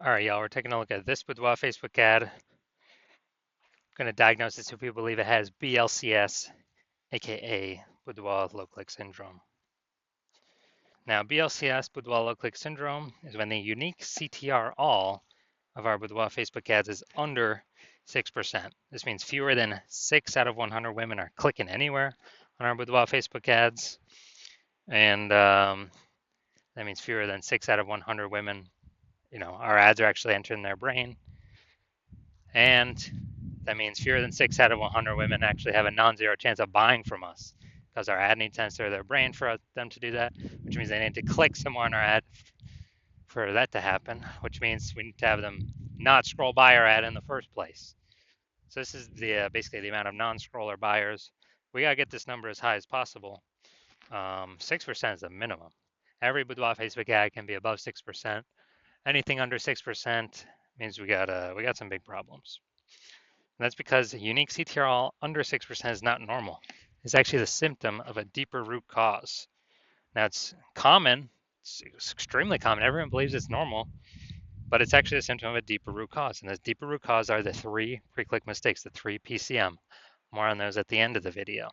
All right, y'all, we're taking a look at this Boudoir Facebook ad. I'm going to diagnose this if we believe it has BLCS, aka Boudoir low click syndrome. Now, BLCS, Boudoir low click syndrome, is when the unique CTR all of our Boudoir Facebook ads is under 6%. This means fewer than 6 out of 100 women are clicking anywhere on our Boudoir Facebook ads. And that means fewer than 6 out of 100 women, our ads are actually entering their brain. And that means fewer than 6 out of 100 women actually have a non-zero chance of buying from us because our ad needs to enter their brain for them to do that, which means they need to click somewhere on our ad for that to happen, which means we need to have them not scroll by our ad in the first place. So this is basically the amount of non-scroller buyers. We got to get this number as high as possible. 6% is the minimum. Every Boudoir Facebook ad can be above 6%. Anything under 6% means we got some big problems. And that's because unique CTRL under 6% is not normal. It's actually the symptom of a deeper root cause. Now it's common, it's extremely common. Everyone believes it's normal, but it's actually a symptom of a deeper root cause. And those deeper root cause are the 3 pre-click mistakes, the 3 PCM. More on those at the end of the video.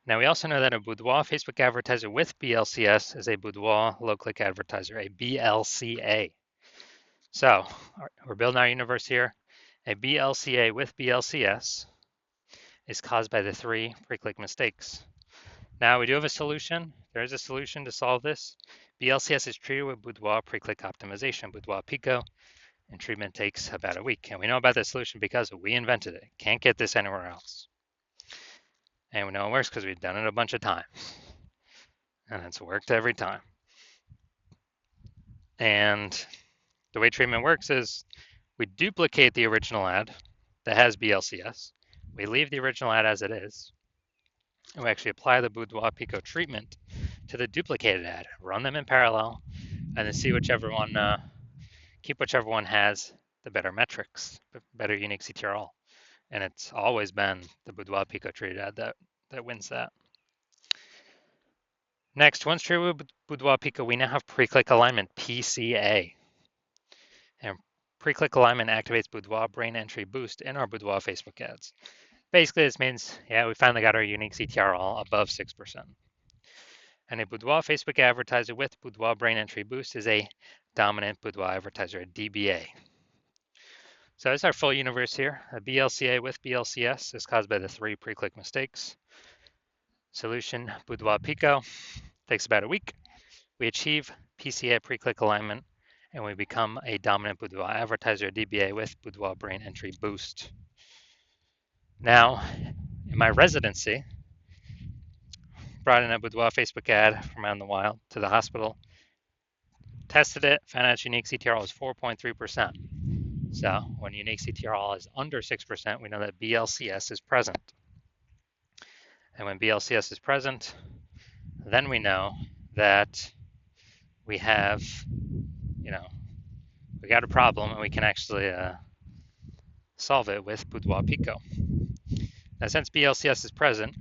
Now we also know that a Boudoir Facebook advertiser with BLCS is a Boudoir low-click advertiser, a BLCA. So we're building our universe here. A BLCA with BLCS is caused by the 3 pre-click mistakes. Now we do have a solution. There is a solution to solve this. BLCS is treated with Boudoir pre-click optimization, Boudoir Pico, and treatment takes about a week. And we know about this solution because we invented it. Can't get this anywhere else. And we know it works because we've done it a bunch of times. And it's worked every time. And the way treatment works is we duplicate the original ad that has BLCS. We leave the original ad as it is. And we actually apply the Boudoir Pico treatment to the duplicated ad, run them in parallel, and then see whichever one, keep whichever one has the better metrics, better unique CTRL. And it's always been the Boudoir Pico treated ad that wins that. Next, once treated with Boudoir Pico, we now have pre-click alignment, PCA. And pre-click alignment activates Boudoir brain entry boost in our Boudoir Facebook ads. Basically, this means, we finally got our unique CTRL above 6%. And a Boudoir Facebook advertiser with Boudoir brain entry boost is a dominant Boudoir advertiser, a DBA. So that's our full universe here. A BLCA with BLCS is caused by the 3 pre-click mistakes. Solution, Boudoir Pico, takes about a week. We achieve PCA pre-click alignment, and we become a dominant Boudoir advertiser, DBA, with Boudoir brain entry boost. Now, in my residency, brought in a Boudoir Facebook ad from out in the wild to the hospital, tested it, found out its unique CTRL was 4.3%. So when unique CTRL is under 6%, we know that BLCS is present. And when BLCS is present, then we know that we have, we got a problem and we can actually solve it with Boudoir Pico. Now, since BLCS is present,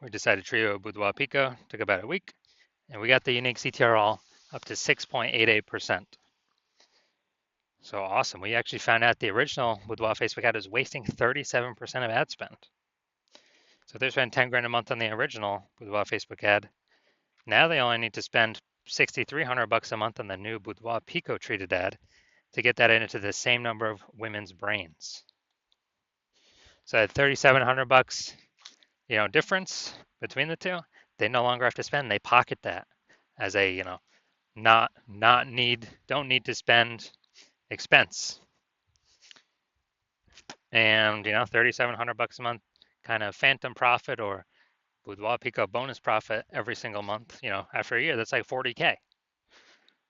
we decided to treat it with Boudoir Pico. Took about a week, and we got the unique CTRL up to 6.88%. So awesome. We actually found out the original Boudoir Facebook ad is wasting 37% of ad spend. So if they spend 10 grand a month on the original Boudoir Facebook ad, now they only need to spend $6,300 a month on the new Boudoir Pico treated ad to get that into the same number of women's brains. So at $3,700, difference between the two, they no longer have to spend. They pocket that as a, don't need to spend expense. And, $3,700 a month kind of phantom profit or Boudoir Pico bonus profit every single month, after a year, that's like 40K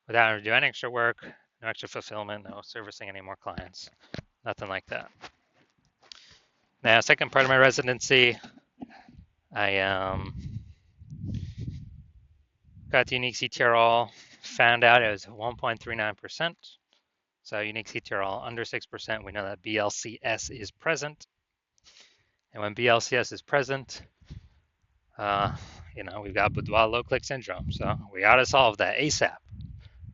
without having to do any extra work, no extra fulfillment, no servicing any more clients, nothing like that. Now, second part of my residency, I got the unique CTRL, found out it was 1.39%. So unique CTRL under 6%, we know that BLCS is present. And when BLCS is present, we've got boudoir low click syndrome. So we got to solve that ASAP.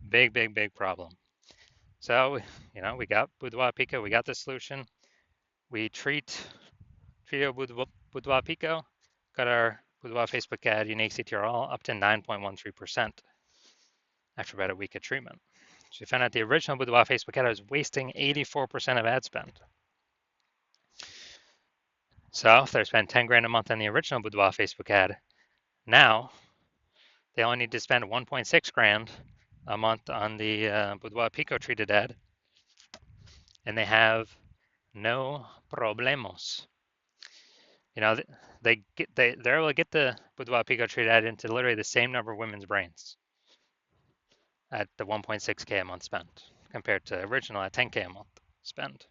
Big, big, big problem. So, we got Boudoir Pico, we got the solution. We treated Boudoir Pico, got our Boudoir Facebook ad unique CTRL up to 9.13% after about a week of treatment. So we found out the original Boudoir Facebook ad was wasting 84% of ad spend. So if they spend 10 grand a month on the original Boudoir Facebook ad, now they only need to spend 1.6 grand a month on the Boudoir Pico treated ad, and they have no problemos. They're able to get the Boudoir Pico treated ad into literally the same number of women's brains at the 1.6K a month spent compared to original at 10K a month spend.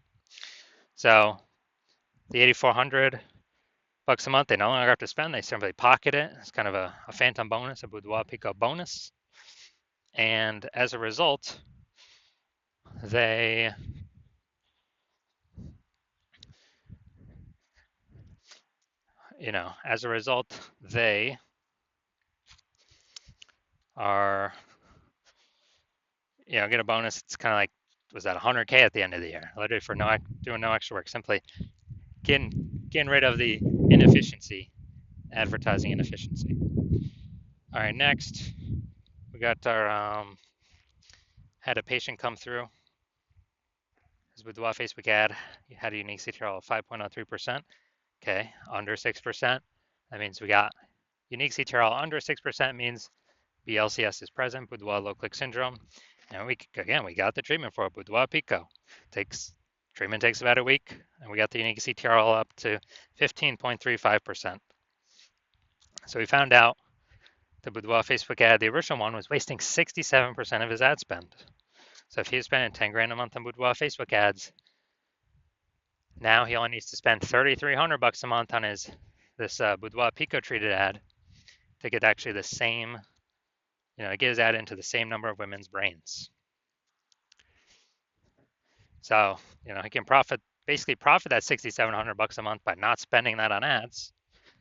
So the 8,400 bucks a month, they no longer have to spend. They simply pocket it. It's kind of a phantom bonus, a Boudoir Pico bonus. And as a result, they are, get a bonus. It's kind of like, was that 100K at the end of the year? Literally for doing no extra work, simply getting rid of the inefficiency, advertising inefficiency. All right, next we got our had a patient come through. His Boudoir Facebook ad had a unique CTRL of 5.03%. Okay, under 6%. That means we got unique CTRL under 6% means BLCS is present, Boudoir low click syndrome. And we got the treatment for it, Boudoir Pico. Treatment takes about a week, and we got the unique CTRL up to 15.35%. So we found out the Boudoir Facebook ad, the original one, was wasting 67% of his ad spend. So if he was spending 10 grand a month on Boudoir Facebook ads, now he only needs to spend 3,300 bucks a month on this Boudoir Pico treated ad to get actually the same, get his ad into the same number of women's brains. So, he can basically profit that 6,700 bucks a month by not spending that on ads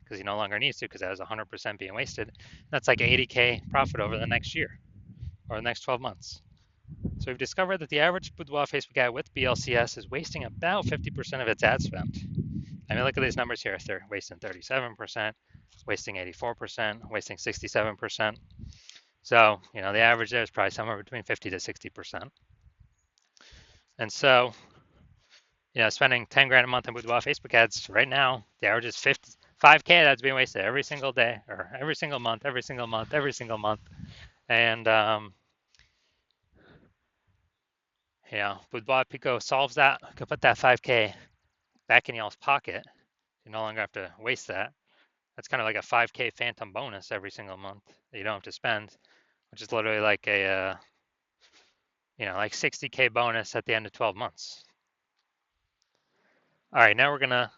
because he no longer needs to because that was 100% being wasted. That's like 80K profit over the next year or the next 12 months. So we've discovered that the average Boudoir Facebook ad with BLCS is wasting about 50% of its ad spend. I mean, look at these numbers here. They're wasting 37%, wasting 84%, wasting 67%. So, the average there is probably somewhere between 50 to 60%. And so, spending 10 grand a month on Boudoir Facebook ads right now, the average is 5K that's being wasted every single day or every single month. And, Boudoir Pico solves that. You can put that 5K back in y'all's pocket. You no longer have to waste that. That's kind of like a 5K phantom bonus every single month that you don't have to spend, which is literally like a, like 60K bonus at the end of 12 months. All right, now we're going to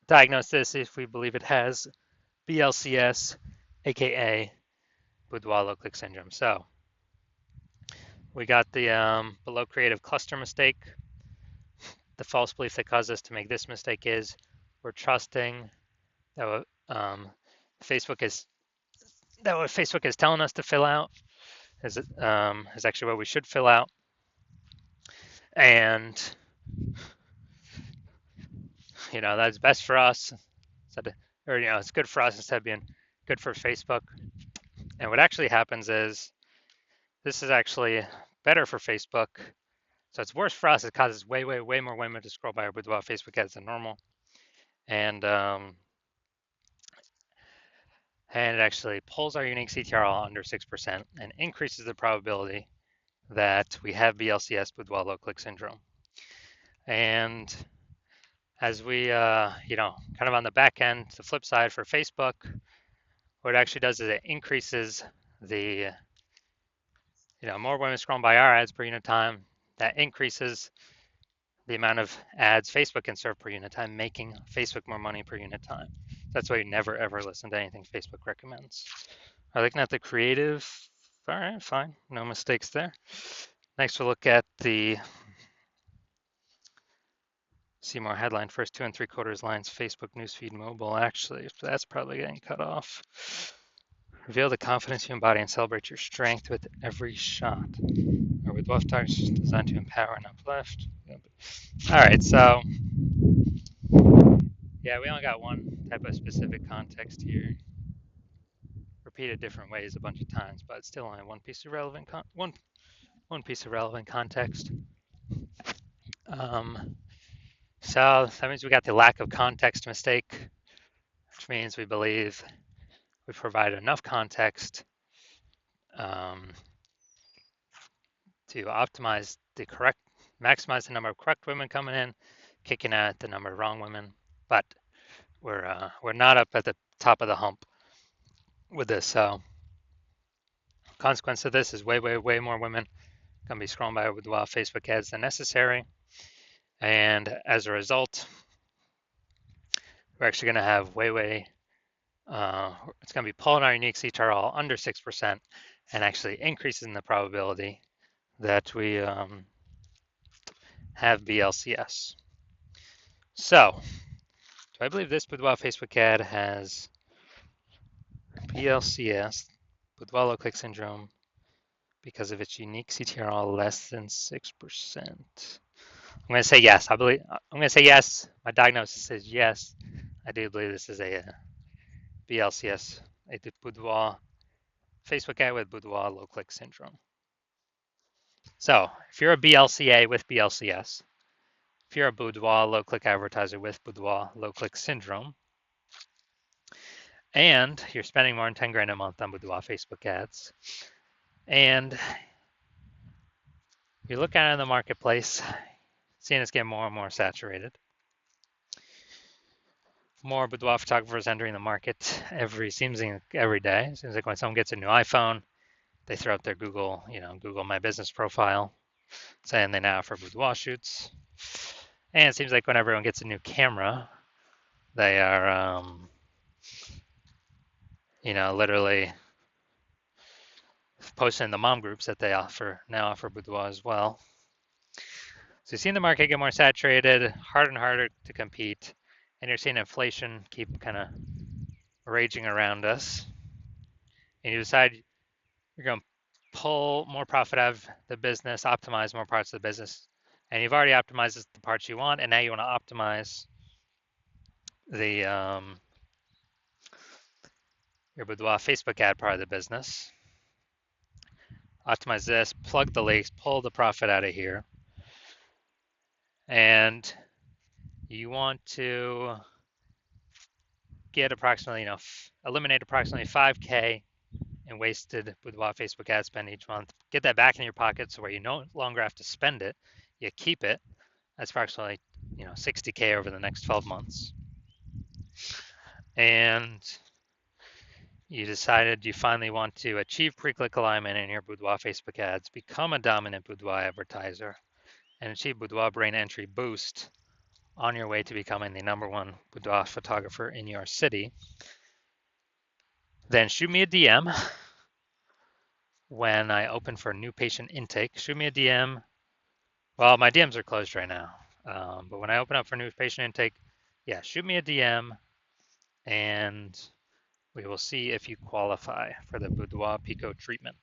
diagnose this if we believe it has BLCS, aka Boudoir low click syndrome. So we got the below creative cluster mistake. The false belief that caused us to make this mistake is we're trusting that what Facebook is telling us to fill out is actually what we should fill out, and that's best for us, or it's good for us instead of being good for Facebook. And what actually happens is this is actually better for Facebook. So it's worse for us. It causes way more women to scroll by our Boudoir Facebook ads than normal, and it actually pulls our unique CTRL under 6% and increases the probability that we have BLCS Boudoir low click syndrome. And as we, kind of on the back end, the flip side for Facebook, what it actually does is it increases the, more women scrolling by our ads per unit time. That increases the amount of ads Facebook can serve per unit time, making Facebook more money per unit time. That's why you never ever listen to anything Facebook recommends. All right, looking at the creative. All right, fine, no mistakes there. Next, we'll look at the See more headline, first 2 3/4 lines, Facebook newsfeed mobile. Actually, that's probably getting cut off. Reveal the confidence you embody and celebrate your strength with every shot. Our with Boudoir talks designed to empower and uplift. All right, so yeah, we only got one type of specific context here. Repeated different ways a bunch of times, but still only one piece of relevant one piece of relevant context. So that means we got the lack of context mistake, which means we believe we provide enough context to optimize maximize the number of correct women coming in, kicking out the number of wrong women. But we're not up at the top of the hump with this. So consequence of this is way more women gonna be scrolling by with wild Facebook ads than necessary, and as a result, we're actually gonna have it's gonna be pulling our unique CTRL under 6% and actually increasing the probability that we have BLCS. So, do I believe this Boudoir Facebook ad has BLCS, Boudoir low click syndrome, because of its unique CTRL less than 6%? I'm going to say yes. I'm going to say yes. My diagnosis is yes. I do believe this is a BLCS, a Boudoir Facebook ad with Boudoir low click syndrome. So, if you're a BLCA with BLCS, if you're a Boudoir low click advertiser with Boudoir low click syndrome, and you're spending more than 10 grand a month on Boudoir Facebook ads, and you look out in the marketplace, seeing it's getting more and more saturated. More boudoir photographers entering the market seems like every day. It seems like when someone gets a new iPhone, they throw up their Google My Business profile, saying they now offer boudoir shoots. And it seems like when everyone gets a new camera, they are, literally posting in the mom groups that they now offer boudoir as well. So you're seeing the market get more saturated, harder and harder to compete, and you're seeing inflation keep kind of raging around us. And you decide you're going to pull more profit out of the business, optimize more parts of the business, and you've already optimized the parts you want, and now you want to optimize the your Boudoir Facebook ad part of the business. Optimize this, plug the leaks, pull the profit out of here, and you want to get approximately, eliminate approximately 5K in wasted Boudoir Facebook ad spend each month. Get that back in your pocket so where you no longer have to spend it, you keep it. That's approximately 60K over the next 12 months. And you decided you finally want to achieve pre-click alignment in your Boudoir Facebook ads, become a dominant Boudoir advertiser, and achieve Boudoir brain entry boost on your way to becoming the #1 boudoir photographer in your city. Then shoot me a DM when I open for new patient intake. Shoot me a DM. Well, my DMs are closed right now, but when I open up for new patient intake, yeah, shoot me a DM, and we will see if you qualify for the Boudoir Pico treatment.